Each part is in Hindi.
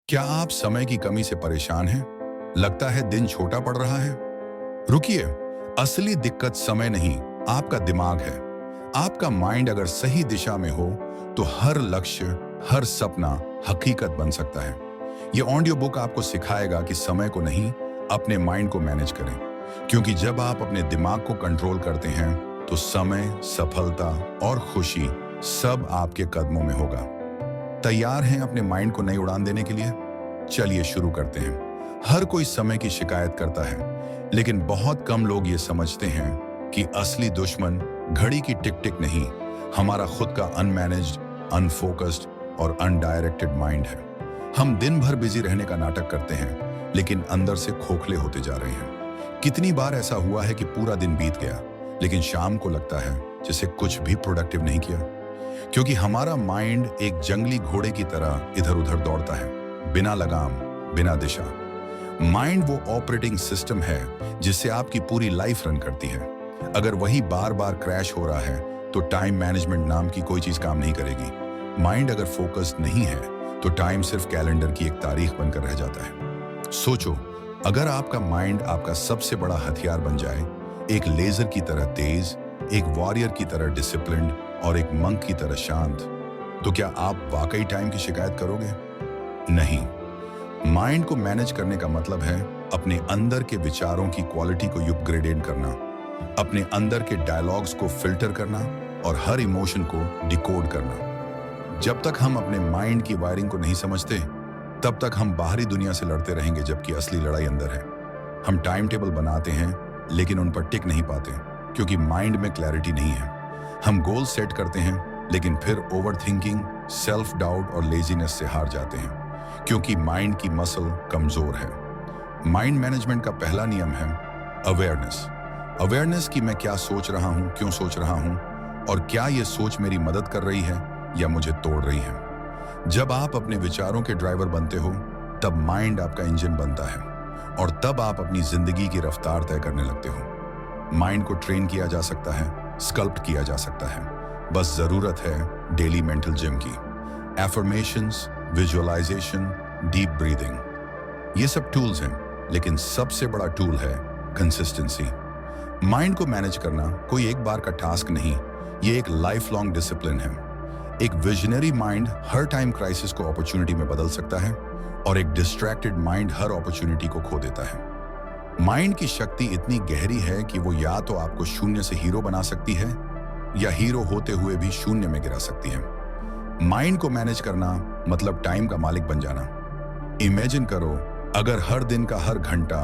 क्या आप समय की कमी से परेशान हैं? लगता है दिन छोटा पड़ रहा है? रुकिए, असली दिक्कत समय नहीं, आपका दिमाग है। आपका माइंड अगर सही दिशा में हो, तो हर लक्ष्य, हर सपना हकीकत बन सकता है। ये ऑडियो बुक आपको सिखाएगा कि समय को नहीं, अपने माइंड को मैनेज करें। क्योंकि जब आप अपने दिमाग को कंट्रोल करते हैं, तो समय, सफलता और खुशी सब आपके कदमों में होगा। तैयार हैं अपने माइंड को नई उड़ान देने के लिए? चलिए शुरू करते हैं। हर कोई समय की शिकायत करता है, लेकिन बहुत कम लोग ये समझते हैं कि असली दुश्मन घड़ी की टिक टिक नहीं, हमारा खुद का अनमैनेज्ड, अनफोकस्ड और अनडायरेक्टेड माइंड है। हम दिन भर बिजी रहने का नाटक करते हैं, लेकिन अंदर से खोखले होते जा रहे हैं। कितनी बार ऐसा हुआ है कि पूरा दिन बीत गया, लेकिन शाम को लगता है जैसे कुछ भी प्रोडक्टिव नहीं किया। क्योंकि हमारा माइंड एक जंगली घोड़े की तरह इधर उधर दौड़ता है, बिना लगाम, बिना दिशा। माइंड वो ऑपरेटिंग सिस्टम है जिससे आपकी पूरी लाइफ रन करती है। अगर वही बार बार क्रैश हो रहा है, तो टाइम मैनेजमेंट नाम की कोई चीज काम नहीं करेगी। माइंड अगर फोकस्ड नहीं है, तो टाइम सिर्फ कैलेंडर की एक तारीख बनकर रह जाता है। सोचो, अगर आपका माइंड आपका सबसे बड़ा हथियार बन जाए, एक लेजर की तरह तेज, एक वॉरियर की तरह डिसिप्लिन्ड और एक मंक की तरह शांत, तो क्या आप वाकई टाइम की शिकायत करोगे? नहीं। माइंड को मैनेज करने का मतलब है अपने अंदर के विचारों की क्वालिटी को अपग्रेड करना, अपने अंदर के डायलॉग्स को फिल्टर करना और हर इमोशन को डिकोड करना। जब तक हम अपने माइंड की वायरिंग को नहीं समझते, तब तक हम बाहरी दुनिया से लड़ते रहेंगे, जबकि असली लड़ाई अंदर है। हम टाइम टेबल बनाते हैं, लेकिन उन पर टिक नहीं पाते, क्योंकि माइंड में क्लैरिटी नहीं है। हम गोल सेट करते हैं, लेकिन फिर ओवर थिंकिंग, सेल्फ डाउट और लेजीनेस से हार जाते हैं, क्योंकि माइंड की मसल कमजोर है। माइंड मैनेजमेंट का पहला नियम है अवेयरनेस। अवेयरनेस कि मैं क्या सोच रहा हूं, क्यों सोच रहा हूं, और क्या यह सोच मेरी मदद कर रही है या मुझे तोड़ रही है। जब आप अपने विचारों के ड्राइवर बनते हो, तब माइंड आपका इंजन बनता है, और तब आप अपनी जिंदगी की रफ्तार तय करने लगते हो। माइंड को ट्रेन किया जा सकता है, स्कल्प्ट किया जा सकता है, बस जरूरत है डेली मेंटल जिम की। एफर्मेशंस, विजुअलाइजेशन, डीप ब्रीदिंग, ये सब टूल्स हैं, लेकिन सबसे बड़ा टूल है कंसिस्टेंसी। माइंड को मैनेज करना कोई एक बार का टास्क नहीं, ये एक लाइफ लॉन्ग डिसिप्लिन है। एक विजनरी माइंड हर टाइम क्राइसिस को अपॉर्चुनिटी में बदल सकता है, और एक डिस्ट्रैक्टेड माइंड हर अपॉर्चुनिटी को खो देता है। माइंड की शक्ति इतनी गहरी है कि वो या तो आपको शून्य से हीरो बना सकती है, या हीरो होते हुए भी शून्य में गिरा सकती है। माइंड को मैनेज करना मतलब टाइम का मालिक बन जाना। इमेजिन करो, अगर हर दिन का हर घंटा,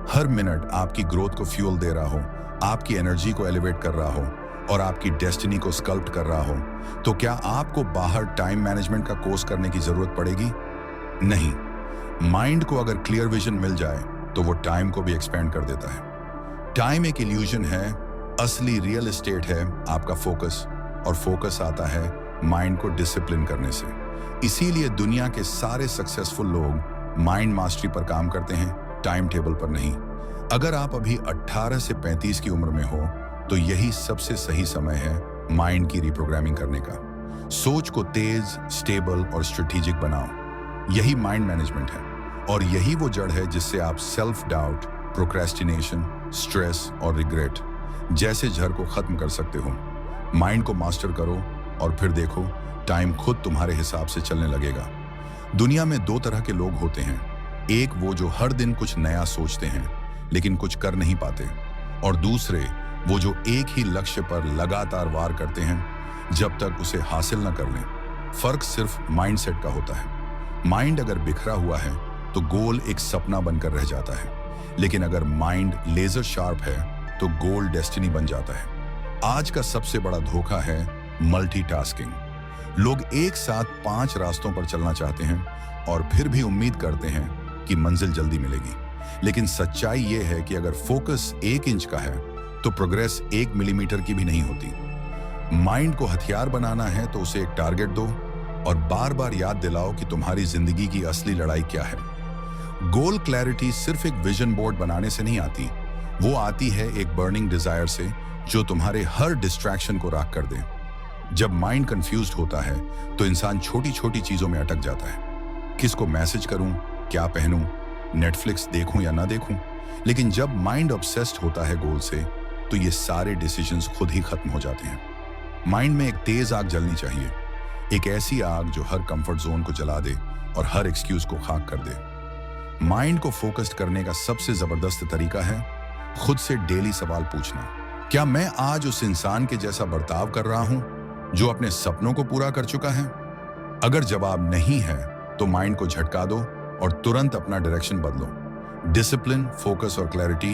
हर मिनट आपकी ग्रोथ को फ्यूल दे रहा हो, आपकी एनर्जी को एलिवेट कर रहा हो और आपकी डेस्टिनी को स्कल्प्ट कर रहा हो, तो क्या आपको बाहर टाइम मैनेजमेंट का कोर्स करने की जरूरत पड़ेगी? नहीं। माइंड को अगर क्लियर विजन मिल जाए, तो वो टाइम को भी एक्सपेंड कर देता है। टाइम एक इल्यूजन है, असली रियल एस्टेट है आपका फोकस, और फोकस आता है माइंड को डिसिप्लिन करने से। इसीलिए दुनिया के सारे सक्सेसफुल लोग माइंड मास्टरी पर काम करते हैं, टाइम टेबल पर नहीं। अगर आप अभी 18 से 35 की उम्र में हो, तो यही सबसे सही समय है माइंड की रिप्रोग्रामिंग करने का। सोच को तेज, स्टेबल और स्ट्रेटेजिक बनाओ। यही माइंड मैनेजमेंट है, और यही वो जड़ है जिससे आप सेल्फ डाउट, प्रोक्रेस्टिनेशन, स्ट्रेस और रिग्रेट जैसे जहर को खत्म कर सकते हो। माइंड को मास्टर करो, और फिर देखो, टाइम खुद तुम्हारे हिसाब से चलने लगेगा। दुनिया में दो तरह के लोग होते हैं, एक वो जो हर दिन कुछ नया सोचते हैं लेकिन कुछ कर नहीं पाते, और दूसरे वो जो एक ही लक्ष्य पर लगातार वार करते हैं जब तक उसे हासिल न कर लें। फर्क सिर्फ माइंडसेट का होता है। माइंड अगर बिखरा हुआ है, तो गोल एक सपना बनकर रह जाता है, लेकिन अगर माइंड लेजर शार्प है, तो गोल डेस्टिनी बन जाता है। आज का सबसे बड़ा धोखा है मल्टीटास्किंग। लोग एक साथ 5 रास्तों पर चलना चाहते हैं, और फिर भी उम्मीद करते हैं कि मंजिल जल्दी मिलेगी। लेकिन सच्चाई यह है कि अगर फोकस 1 इंच का है, तो प्रोग्रेस 1 मिलीमीटर की भी नहीं होती। माइंड को हथियार बनाना है, तो उसे एक टारगेट दो, और बार बार याद दिलाओ कि तुम्हारी जिंदगी की असली लड़ाई क्या है। गोल क्लैरिटी सिर्फ एक विजन बोर्ड बनाने से नहीं आती, वो आती है एक बर्निंग डिजायर से, जो तुम्हारे हर डिस्ट्रैक्शन को राख कर दे। जब माइंड कंफ्यूज्ड होता है, तो इंसान छोटी छोटी चीजों में अटक जाता है। किसको मैसेज करूं, क्या पहनूं, नेटफ्लिक्स देखूं या ना देखूं। लेकिन जब माइंड ऑब्सेस्ड होता है गोल से, तो ये सारे डिसीजंस खुद ही खत्म हो जाते हैं। माइंड में एक तेज आग जलनी चाहिए, एक ऐसी आग जो हर कंफर्ट जोन को जला दे और हर एक्सक्यूज को खाक कर दे। माइंड को फोकस्ड करने का सबसे जबरदस्त तरीका है खुद से डेली सवाल पूछना। क्या मैं आज उस इंसान के जैसा बर्ताव कर रहा हूं जो अपने सपनों को पूरा कर चुका है? अगर जवाब नहीं है तो माइंड को झटका दो और तुरंत अपना डायरेक्शन बदलो। डिसिप्लिन, फोकस और क्लैरिटी,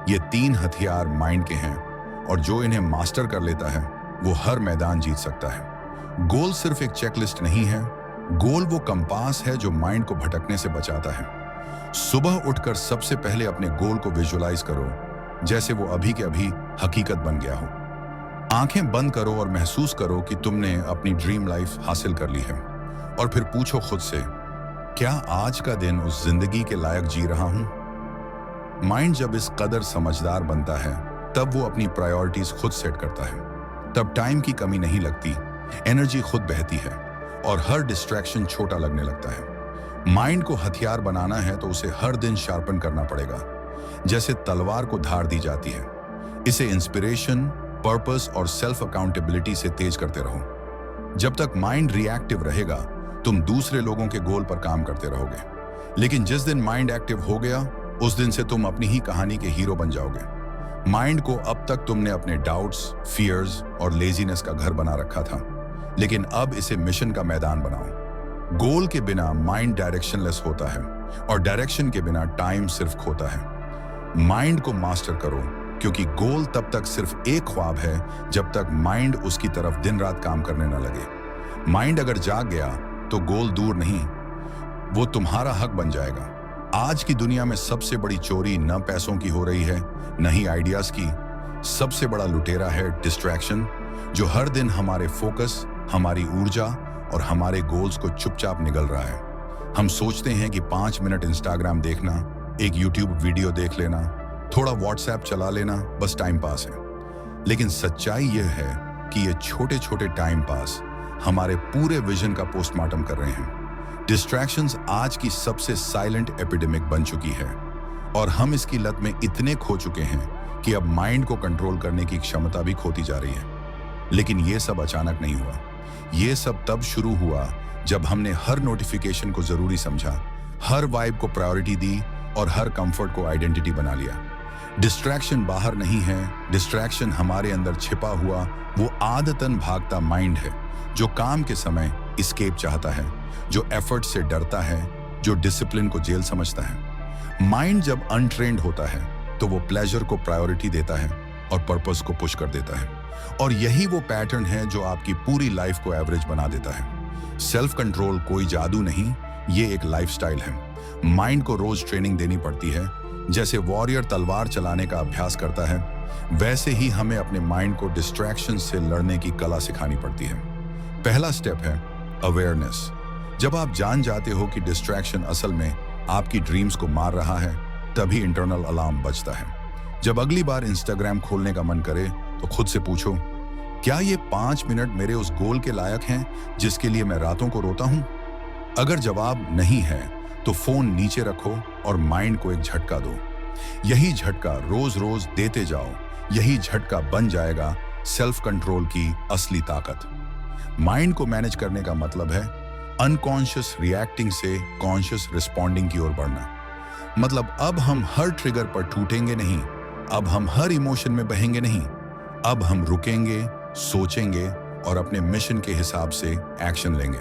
ये 3 हथियार माइंड के हैं और जो इन्हें मास्टर कर लेता है वो हर मैदान जीत सकता है। गोल सिर्फ एक चेकलिस्ट नहीं है, गोल वो कंपास है जो माइंड को भटकने से बचाता है। सुबह उठकर सबसे पहले अपने गोल को विजुअलाइज करो जैसे वो अभी के अभी हकीकत बन गया हो। आंखें बंद करो और महसूस करो कि तुमने अपनी ड्रीम लाइफ हासिल कर ली है। और फिर पूछो खुद से, क्या आज का दिन उस जिंदगी के लायक जी रहा हूं? माइंड जब इस कदर समझदार बनता है तब वो अपनी प्रायोरिटीज खुद सेट करता है। तब टाइम की कमी नहीं लगती, एनर्जी खुद बहती है और हर डिस्ट्रैक्शन छोटा लगने लगता है। माइंड को हथियार बनाना है तो उसे हर दिन शार्पन करना पड़ेगा, जैसे तलवार को धार दी जाती है। इसे इंस्पिरेशन, पर्पस और सेल्फ अकाउंटेबिलिटी से तेज करते रहो। जब तक माइंड रिएक्टिव रहेगा तुम दूसरे लोगों के गोल पर काम करते रहोगे, लेकिन जिस दिन माइंड एक्टिव हो गया उस दिन से तुम अपनी ही कहानी के हीरो बन जाओगे। माइंड को अब तक तुमने अपने डाउट्स, फियर्स और लेजीनेस का घर बना रखा था, लेकिन अब इसे मिशन का मैदान बनाओ। गोल के बिना माइंड डायरेक्शनलेस होता है और डायरेक्शन के बिना टाइम सिर्फ खोता है। माइंड को मास्टर करो, क्योंकि गोल तब तक सिर्फ एक ख्वाब है जब तक माइंड उसकी तरफ दिन रात काम करने न लगे। माइंड अगर जाग गया तो गोल दूर नहीं, वो तुम्हारा हक बन जाएगा। आज की दुनिया में सबसे बड़ी चोरी न पैसों की हो रही है, न ही आइडियाज की। सबसे बड़ा लुटेरा है डिस्ट्रैक्शन, जो हर दिन हमारे फोकस, हमारी ऊर्जा और हमारे गोल्स को चुपचाप निगल रहा है। हम सोचते हैं कि 5 मिनट इंस्टाग्राम देखना, एक यूट्यूब वीडियो देख लेना, थोड़ा व्हाट्सएप चला लेना बस टाइम पास है। लेकिन सच्चाई यह है कि ये छोटे छोटे टाइम पास हमारे पूरे विजन का पोस्टमार्टम कर रहे हैं। डिस्ट्रैक्शंस आज की सबसे साइलेंट एपिडेमिक बन चुकी है और हम इसकी लत में इतने खो चुके हैं कि अब माइंड को कंट्रोल करने की क्षमता भी खोती जा रही है। लेकिन ये सब अचानक नहीं हुआ, ये सब तब शुरू हुआ जब हमने हर नोटिफिकेशन को जरूरी समझा, हर वाइब को प्रायोरिटी दी और हर कंफर्ट को आइडेंटिटी बना लिया। डिस्ट्रैक्शन बाहर नहीं है, डिस्ट्रैक्शन हमारे अंदर छिपा हुआ वो आदतन भागता माइंड है, जो काम के समय एस्केप चाहता है, जो एफर्ट से डरता है, जो डिसिप्लिन को जेल समझता है। माइंड जब अनट्रेन्ड होता है तो वो प्लेजर को प्रायोरिटी देता है और पर्पस को पुश कर देता है। और यही वो पैटर्न है जो आपकी पूरी लाइफ को एवरेज बना देता है। सेल्फ कंट्रोल कोई जादू नहीं, ये एक लाइफस्टाइल है। माइंड को रोज ट्रेनिंग देनी पड़ती है। जैसे वॉरियर तलवार चलाने का अभ्यास करता है, वैसे ही हमें अपने माइंड को डिस्ट्रैक्शन से लड़ने की कला सिखानी पड़ती है। पहला स्टेप है अवेयरनेस। जब आप जान जाते हो कि डिस्ट्रैक्शन असल में आपकी ड्रीम्स को मार रहा है, तभी इंटरनल अलार्म बजता है। जब अगली बार इंस्टाग्राम खोलने का मन करे तो खुद से पूछो, क्या ये 5 मिनट मेरे उस गोल के लायक हैं जिसके लिए मैं रातों को रोता हूं? अगर जवाब नहीं है तो फोन नीचे रखो और माइंड को एक झटका दो। यही झटका रोज रोज देते जाओ, यही झटका बन जाएगा सेल्फ कंट्रोल की असली ताकत। माइंड को मैनेज करने का मतलब है अनकॉन्शियस रिएक्टिंग से कॉन्शियस रिस्पॉन्डिंग की ओर बढ़ना। मतलब अब हम हर ट्रिगर पर टूटेंगे नहीं, अब हम हर इमोशन में बहेंगे नहीं, अब हम रुकेंगे, सोचेंगे और अपने मिशन के हिसाब से एक्शन लेंगे।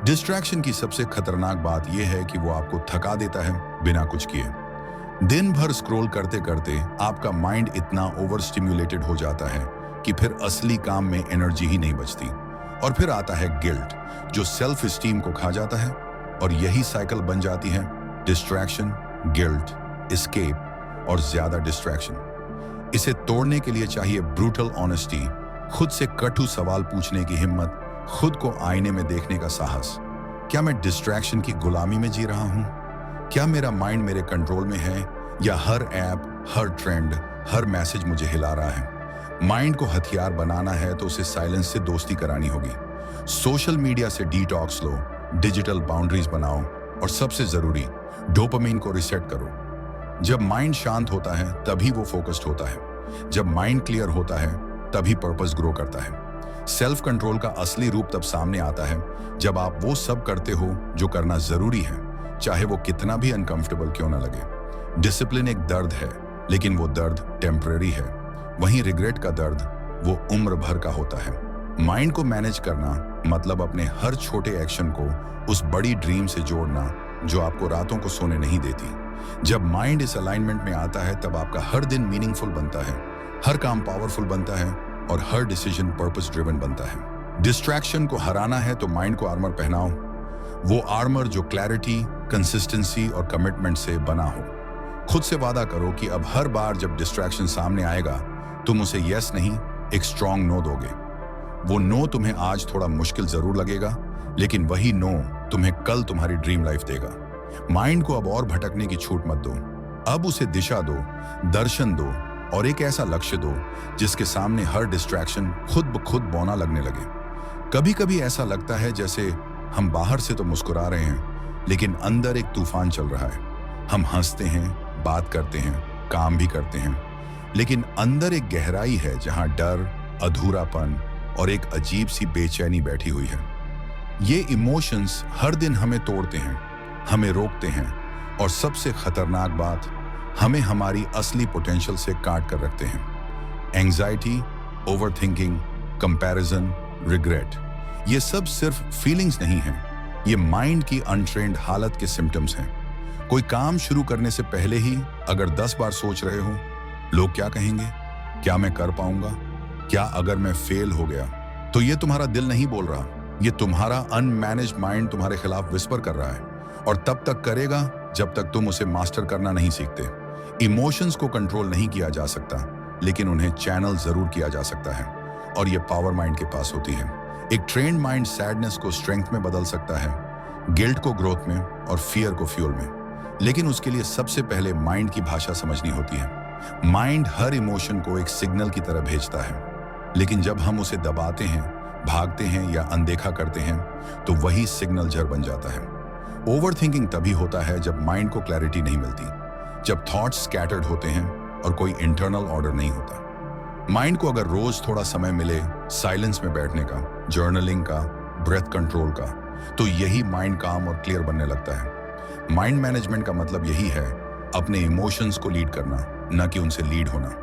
डिस्ट्रैक्शन की सबसे खतरनाक बात यह है कि वो आपको थका देता है बिना कुछ किए। दिन भर स्क्रॉल करते करते आपका माइंड इतना ओवर स्टिम्युलेटेड हो जाता है कि फिर असली काम में एनर्जी ही नहीं बचती। और फिर आता है गिल्ट, जो सेल्फ एस्टीम को खा जाता है और यही साइकिल बन जाती है डिस्ट्रैक्शन, गिल्ट, एस्केप और ज्यादा डिस्ट्रैक्शन। इसे तोड़ने के लिए चाहिए ब्रूटल ऑनेस्टी, खुद से कटु सवाल पूछने की हिम्मत, खुद को आईने में देखने का साहस। क्या मैं डिस्ट्रैक्शन की गुलामी में जी रहा हूं? क्या मेरा माइंड मेरे कंट्रोल में है या हर ऐप, हर ट्रेंड, हर मैसेज मुझे हिला रहा है? माइंड को हथियार बनाना है तो उसे साइलेंस से दोस्ती करानी होगी। सोशल मीडिया से डिटॉक्स लो, डिजिटल बाउंड्रीज बनाओ और सबसे जरूरी, डोपामाइन को रिसेट करो। जब माइंड शांत होता है तभी वो फोकस्ड होता है। जब माइंड क्लियर होता है तभी पर्पस ग्रो करता है। सेल्फ कंट्रोल का असली रूप तब सामने आता है जब आप वो सब करते हो जो करना जरूरी है, चाहे वो कितना भी अनकंफर्टेबल क्यों ना लगे। डिसिप्लिन एक दर्द है, लेकिन वो दर्द टेम्पररी है। वहीं रिग्रेट का दर्द वो उम्र भर का होता है। माइंड को मैनेज करना मतलब अपने हर छोटे एक्शन को उस बड़ी ड्रीम से जोड़ना जो आपको रातों को सोने नहीं देती। जब माइंड इस अलाइनमेंट में आता है तब आपका हर दिन मीनिंगफुल बनता है, हर काम पावरफुल बनता है और हर डिसीजन पर्पस ड्रिवन बनता है। डिस्ट्रैक्शन को हराना है तो माइंड को आर्मर पहनाओ, वो आर्मर जो क्लैरिटी, कंसिस्टेंसी और कमिटमेंट से बना हो। खुद से वादा करो कि अब हर बार जब डिस्ट्रैक्शन सामने आएगा तुम उसे यस नहीं, एक स्ट्रॉन्ग नो दोगे। वो नो तुम्हें आज थोड़ा मुश्किल जरूर लगेगा, लेकिन वही नो तुम्हें कल तुम्हारी ड्रीम लाइफ देगा। माइंड को अब और भटकने की छूट मत दो, अब उसे दिशा दो, दर्शन दो और एक ऐसा लक्ष्य दो जिसके सामने हर डिस्ट्रैक्शन खुद ब खुद बौना लगने लगे। कभी कभी ऐसा लगता है जैसे हम बाहर से तो मुस्कुरा रहे हैं, लेकिन अंदर एक तूफान चल रहा है। हम हंसते हैं, बात करते हैं, काम भी करते हैं, लेकिन अंदर एक गहराई है जहां डर, अधूरापन और एक अजीब सी बेचैनी बैठी हुई है। ये इमोशंस हर दिन हमें तोड़ते हैं, हमें रोकते हैं और सबसे खतरनाक बात, हमें हमारी असली पोटेंशियल से काट कर रखते हैं। एंजाइटी, ओवरथिंकिंग, कंपैरिजन, रिग्रेट, ये सब सिर्फ फीलिंग्स नहीं हैं, ये माइंड की अनट्रेन्ड हालत के सिम्टम्स हैं। कोई काम शुरू करने से पहले ही अगर 10 बार सोच रहे हो, लोग क्या कहेंगे, क्या मैं कर पाऊंगा, क्या अगर मैं फेल हो गया, तो ये तुम्हारा दिल नहीं बोल रहा, ये तुम्हारा अनमैनेज्ड माइंड तुम्हारे खिलाफ विस्पर कर रहा है। और तब तक करेगा जब तक तुम उसे मास्टर करना नहीं सीखते। इमोशंस को कंट्रोल नहीं किया जा सकता, लेकिन उन्हें चैनल जरूर किया जा सकता है, और ये पावर माइंड के पास होती है। एक ट्रेन्ड माइंड सैडनेस को स्ट्रेंथ में बदल सकता है, गिल्ट को ग्रोथ में और फियर को फ्यूल में, लेकिन उसके लिए सबसे पहले माइंड की भाषा समझनी होती है। माइंड हर इमोशन को एक सिग्नल की तरह भेजता है, लेकिन जब हम उसे दबाते हैं, भागते हैं या अनदेखा करते हैं तो वही सिग्नल जहर बन जाता है। ओवरथिंकिंग तभी होता है जब माइंड को क्लैरिटी नहीं मिलती, जब थॉट्स स्कैटर्ड होते हैं और कोई इंटरनल ऑर्डर नहीं होता। माइंड को अगर रोज थोड़ा समय मिले साइलेंस में बैठने का, जर्नलिंग का, ब्रेथ कंट्रोल का, तो यही माइंड काम और क्लियर बनने लगता है। माइंड मैनेजमेंट का मतलब यही है अपने इमोशंस को लीड करना, न कि उनसे लीड होना।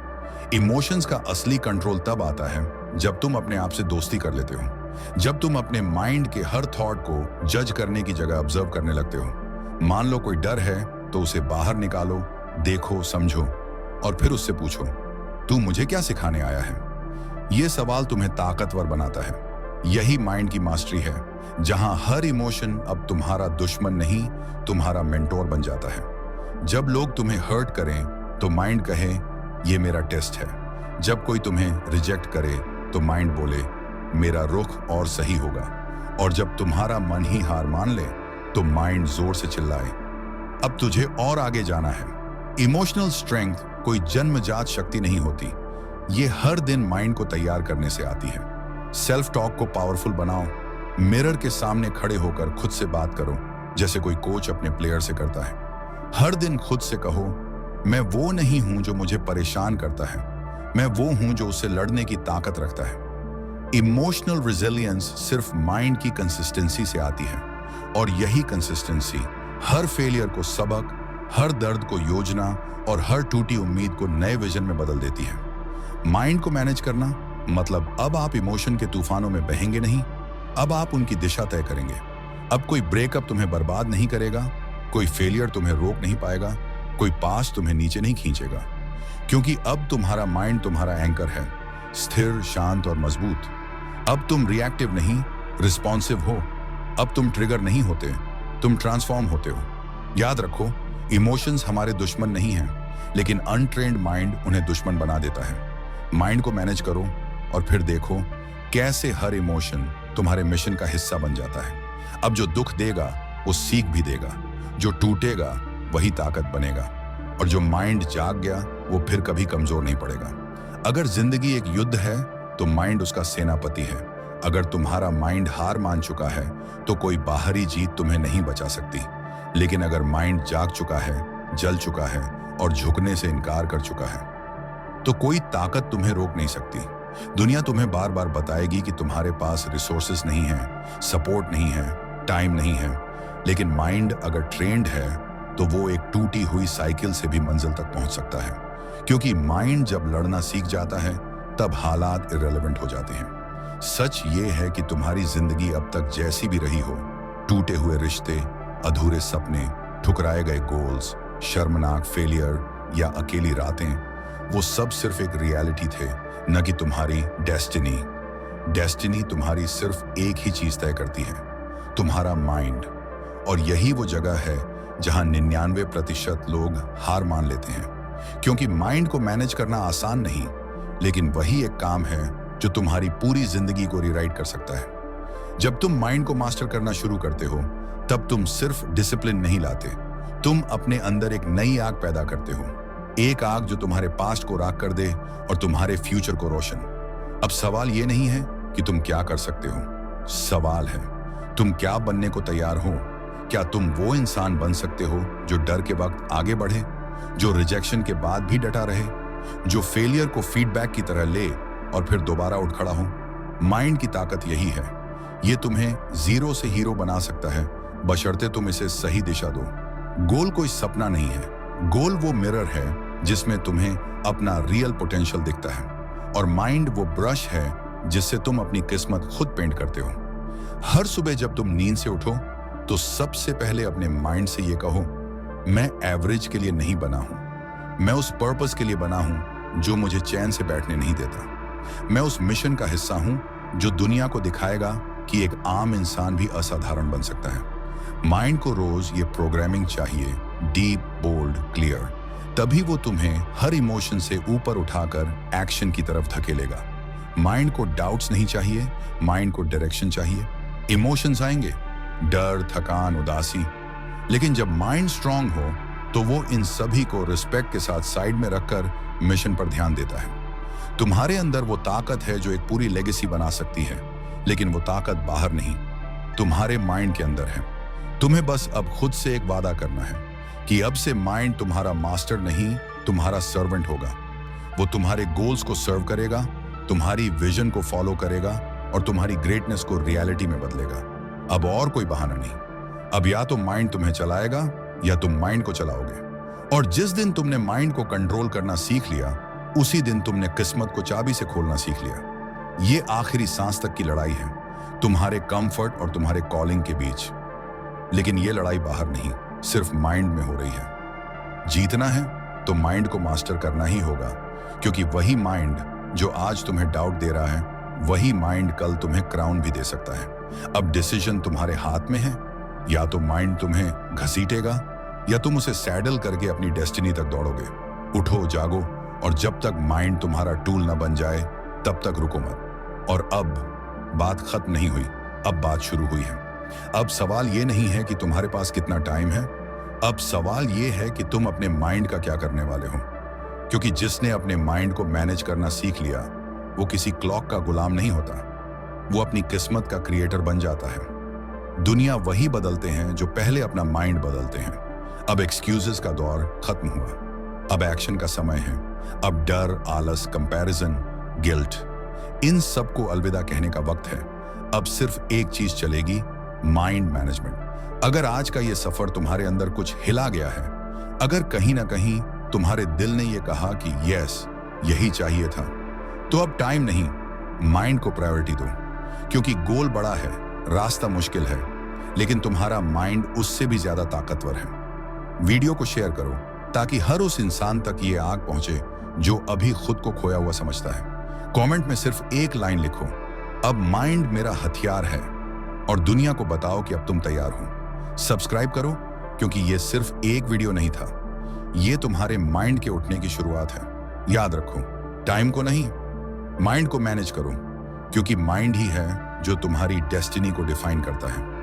इमोशंस का असली कंट्रोल तब आता है जब तुम अपने आप से दोस्ती कर लेते हो, जब तुम अपने माइंड के हर थॉट को जज करने की जगह ऑब्जर्व करने लगते हो। मान लो कोई डर है तो उसे बाहर निकालो, देखो, समझो और फिर उससे पूछो, तू मुझे क्या सिखाने आया है? यह सवाल तुम्हें ताकतवर बनाता है। यही माइंड की मास्टरी है, जहां हर इमोशन अब तुम्हारा दुश्मन नहीं, तुम्हारा मेंटोर बन जाता है। जब लोग तुम्हें हर्ट करें तो माइंड कहे ये मेरा टेस्ट है। जब कोई तुम्हें रिजेक्ट करे तो माइंड बोले मेरा रुख और सही होगा। और जब तुम्हारा मन ही हार मान ले तो माइंड जोर से चिल्लाए अब तुझे और आगे जाना है। इमोशनल स्ट्रेंथ कोई जन्मजात शक्ति नहीं होती, ये हर दिन माइंड को तैयार करने से आती है। सेल्फ टॉक को पावरफुल बनाओ। मिरर के सामने खड़े होकर खुद से बात करो जैसे कोई कोच अपने प्लेयर से करता है। हर दिन खुद से कहो मैं वो नहीं हूं जो मुझे परेशान करता है, मैं वो हूं जो उससे लड़ने की ताकत रखता है। इमोशनल रिजिलियंस सिर्फ माइंड की कंसिस्टेंसी से आती है, और यही कंसिस्टेंसी हर फेलियर को सबक, हर दर्द को योजना और हर टूटी उम्मीद को नए विजन में बदल देती है। माइंड को मैनेज करना मतलब अब आप इमोशन के तूफानों में बहेंगे नहीं, अब आप उनकी दिशा तय करेंगे। अब कोई ब्रेकअप तुम्हें बर्बाद नहीं करेगा, कोई फेलियर तुम्हें रोक नहीं पाएगा, कोई पास तुम्हें नीचे नहीं खींचेगा, क्योंकि अब तुम्हारा माइंड तुम्हारा एंकर है, स्थिर, शांत और मजबूत। अब तुम रिएक्टिव नहीं, रिस्पॉन्सिव हो। अब तुम ट्रिगर नहीं होते, तुम ट्रांसफॉर्म होते हो। याद रखो, इमोशंस हमारे दुश्मन नहीं हैं, लेकिन अनट्रेन्ड माइंड उन्हें दुश्मन बना देता है। माइंड को मैनेज करो और फिर देखो कैसे हर इमोशन तुम्हारे मिशन का हिस्सा बन जाता है। अब जो दुख देगा वो सीख भी देगा, जो टूटेगा वही ताकत बनेगा, और जो माइंड जाग गया वो फिर कभी कमजोर नहीं पड़ेगा। अगर जिंदगी एक युद्ध है तो माइंड उसका सेनापति है। अगर तुम्हारा माइंड हार मान चुका है तो कोई बाहरी जीत तुम्हें नहीं बचा सकती। लेकिन अगर माइंड जाग चुका है, जल चुका है और झुकने से इनकार कर चुका है तो कोई ताकत तुम्हें रोक नहीं सकती। दुनिया तुम्हें बार बार बताएगी कि तुम्हारे पास रिसोर्सेस नहीं है, सपोर्ट नहीं है, टाइम नहीं है, लेकिन माइंड अगर ट्रेंड है तो वो एक टूटी हुई साइकिल से भी मंजिल तक पहुंच सकता है। क्योंकि माइंड जब लड़ना सीख जाता है तब हालात इररिलेवेंट हो जाते हैं। सच ये है कि तुम्हारी जिंदगी अब तक जैसी भी रही हो, टूटे हुए रिश्ते, अधूरे सपने, ठुकराए गए गोल्स, शर्मनाक फेलियर या अकेली रातें, वो सब सिर्फ एक रियलिटी थे, न कि तुम्हारी डेस्टिनी। डेस्टिनी तुम्हारी सिर्फ एक ही चीज तय करती है, तुम्हारा माइंड। और यही वो जगह है जहां 99% लोग हार मान लेते हैं। क्योंकि माइंड को मैनेज करना आसान नहीं, लेकिन वही एक काम है जो तुम्हारी पूरी जिंदगी को रीराइट कर सकता है। जब तुम माइंड को मास्टर करना शुरू करते हो तब तुम सिर्फ डिसिप्लिन नहीं लाते, तुम अपने अंदर एक नई आग पैदा करते हो। एक आग जो तुम्हारे पास्ट को राख कर दे और तुम्हारे फ्यूचर को रोशन। अब सवाल ये नहीं है कि तुम क्या कर सकते हो, सवाल है तुम क्या बनने को तैयार हो। क्या तुम वो इंसान बन सकते हो जो डर के वक्त आगे बढ़े, जो रिजेक्शन के बाद भी डटा रहे, जो फेलियर को फीडबैक की तरह ले और फिर दोबारा उठ खड़ा हो। माइंड की ताकत यही है, ये तुम्हें जीरो से हीरो बना सकता है, बशर्ते तुम इसे सही दिशा दो। गोल कोई सपना नहीं है, गोल वो मिरर है जिसमें तुम्हें अपना रियल पोटेंशियल दिखता है, और माइंड वो ब्रश है जिससे तुम अपनी किस्मत खुद पेंट करते हो। हर सुबह जब तुम नींद से उठो तो सबसे पहले अपने माइंड से ये कहो, मैं एवरेज के लिए नहीं बना हूं, मैं उस पर्पस के लिए बना हूं जो मुझे चैन से बैठने नहीं देता। मैं उस मिशन का हिस्सा हूं जो दुनिया को दिखाएगा कि एक आम इंसान भी असाधारण बन सकता है। माइंड को रोज ये प्रोग्रामिंग चाहिए, डीप, बोल्ड, क्लियर। तभी वो तुम्हें हर इमोशन से ऊपर उठाकर एक्शन की तरफ धकेलेगा। माइंड को डाउट्स नहीं चाहिए, माइंड को डायरेक्शन चाहिए। इमोशंस आएंगे, डर, थकान, उदासी, लेकिन जब माइंड स्ट्रांग हो तो वो इन सभी को रिस्पेक्ट के साथ साइड में रखकर मिशन पर ध्यान देता है। तुम्हारे अंदर वो ताकत है जो एक पूरी लेगेसी बना सकती है, लेकिन वो ताकत बाहर नहीं, तुम्हारे माइंड के अंदर है। तुम्हें बस अब खुद से एक वादा करना है कि अब से माइंड तुम्हारा मास्टर नहीं, तुम्हारा सर्वेंट होगा। वो तुम्हारे गोल्स को सर्व करेगा, तुम्हारी विजन को फॉलो करेगा और तुम्हारी ग्रेटनेस को रियलिटी में बदलेगा। अब और कोई बहाना नहीं, अब या तो माइंड तुम्हें चलाएगा या तुम माइंड को चलाओगे। और जिस दिन तुमने माइंड को कंट्रोल करना सीख लिया, उसी दिन तुमने किस्मत को चाबी से खोलना सीख लिया। ये आखिरी सांस तक की लड़ाई है, तुम्हारे कंफर्ट और तुम्हारे कॉलिंग के बीच। लेकिन ये लड़ाई बाहर नहीं, सिर्फ माइंड में हो रही है। जीतना है तो माइंड को मास्टर करना ही होगा, क्योंकि वही माइंड जो आज तुम्हें डाउट दे रहा है, वही माइंड कल तुम्हें क्राउन भी दे सकता है। अब डिसीजन तुम्हारे हाथ में है, या तो माइंड तुम्हें घसीटेगा या तुम उसे सैडल करके अपनी डेस्टिनी तक दौड़ोगे। उठो, जागो, और जब तक माइंड तुम्हारा टूल न बन जाए तब तक रुको मत। और अब बात खत्म नहीं हुई, अब बात शुरू हुई है। अब सवाल ये नहीं है कि तुम्हारे पास कितना टाइम है, अब सवाल ये है कि तुम अपने माइंड का क्या करने वाले हो। क्योंकि जिसने अपने माइंड को मैनेज करना सीख लिया, वो किसी क्लॉक का गुलाम नहीं होता, वो अपनी किस्मत का क्रिएटर बन जाता है। दुनिया वही बदलते हैं जो पहले अपना माइंड बदलते हैं। अब एक्सक्यूजेस का दौर खत्म हुआ, अब एक्शन का समय है। अब डर, आलस, कंपैरिजन, गिल्ट, इन सबको अलविदा कहने का वक्त है। अब सिर्फ एक चीज चलेगी, माइंड मैनेजमेंट। अगर आज का ये सफर तुम्हारे अंदर कुछ हिला गया है, अगर कहीं ना कहीं तुम्हारे दिल ने ये कहा कि यस, यही चाहिए था, तो अब टाइम नहीं, माइंड को प्रायोरिटी दो। क्योंकि गोल बड़ा है, रास्ता मुश्किल है, लेकिन तुम्हारा माइंड उससे भी ज्यादा ताकतवर है। वीडियो को शेयर करो ताकि हर उस इंसान तक ये आग पहुंचे जो अभी खुद को खोया हुआ समझता है। कमेंट में सिर्फ एक लाइन लिखो, अब माइंड मेरा हथियार है, और दुनिया को बताओ कि अब तुम तैयार हो। सब्सक्राइब करो, क्योंकि ये सिर्फ एक वीडियो नहीं था, ये तुम्हारे माइंड के उठने की शुरुआत है। याद रखो, टाइम को नहीं, माइंड को मैनेज करो, क्योंकि माइंड ही है जो तुम्हारी डेस्टिनी को डिफाइन करता है।